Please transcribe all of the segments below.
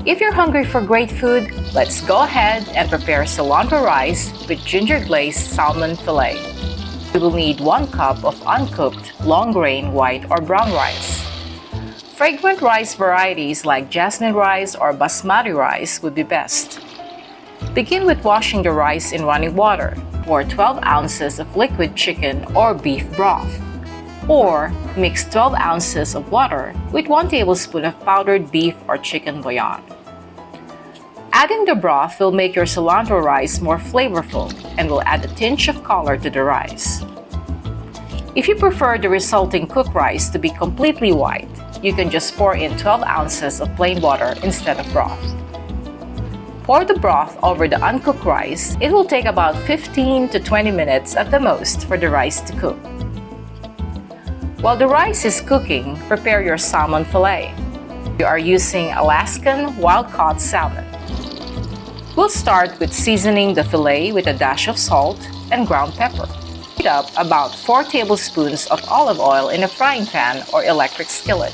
If you're hungry for great food, let's go ahead and prepare cilantro rice with ginger glazed salmon fillet. You will need 1 cup of uncooked, long-grain white or brown rice. Fragrant rice varieties like jasmine rice or basmati rice would be best. Begin with washing the rice in running water. Pour 12 ounces of liquid chicken or beef broth. Or mix 12 ounces of water with 1 tablespoon of powdered beef or chicken bouillon. Adding the broth will make your cilantro rice more flavorful and will add a tinge of color to the rice. If you prefer the resulting cooked rice to be completely white, you can just pour in 12 ounces of plain water instead of broth. Pour the broth over the uncooked rice. It will take about 15 to 20 minutes at the most for the rice to cook. While the rice is cooking, prepare your salmon fillet. We are using Alaskan wild-caught salmon. We'll start with seasoning the fillet with a dash of salt and ground pepper. Heat up about 4 tablespoons of olive oil in a frying pan or electric skillet.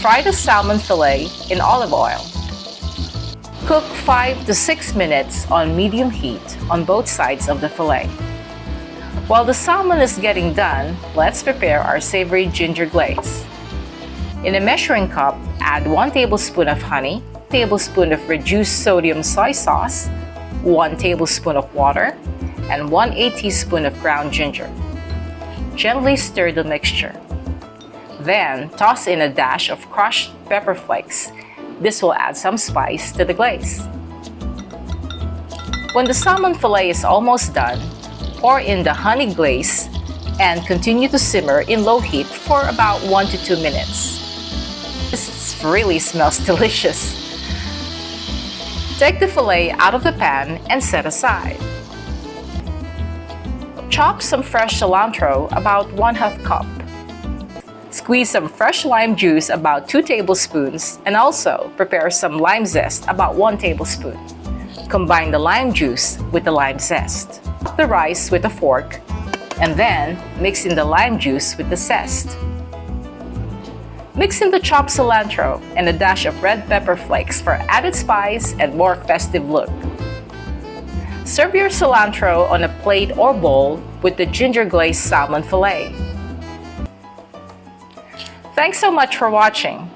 Fry the salmon fillet in olive oil. Cook 5 to 6 minutes on medium heat on both sides of the fillet. While the salmon is getting done, let's prepare our savory ginger glaze. In a measuring cup, add 1 tablespoon of honey, 1 tablespoon of reduced sodium soy sauce, 1 tablespoon of water, and 1/8 teaspoon of ground ginger. Gently stir the mixture. Then, toss in a dash of crushed pepper flakes. This will add some spice to the glaze. When the salmon fillet is almost done, pour in the honey glaze and continue to simmer in low heat for about 1 to 2 minutes. This really smells delicious. Take the fillet out of the pan and set aside. Chop some fresh cilantro, about 1/2 cup. Squeeze some fresh lime juice, about 2 tablespoons, and also prepare some lime zest, about 1 tablespoon. Combine the lime juice with the lime zest. Cook the rice with a fork, and then mix in the lime juice with the zest. Mix in the chopped cilantro and a dash of red pepper flakes for added spice and more festive look. Serve your cilantro on a plate or bowl with the ginger glazed salmon fillet. Thanks so much for watching.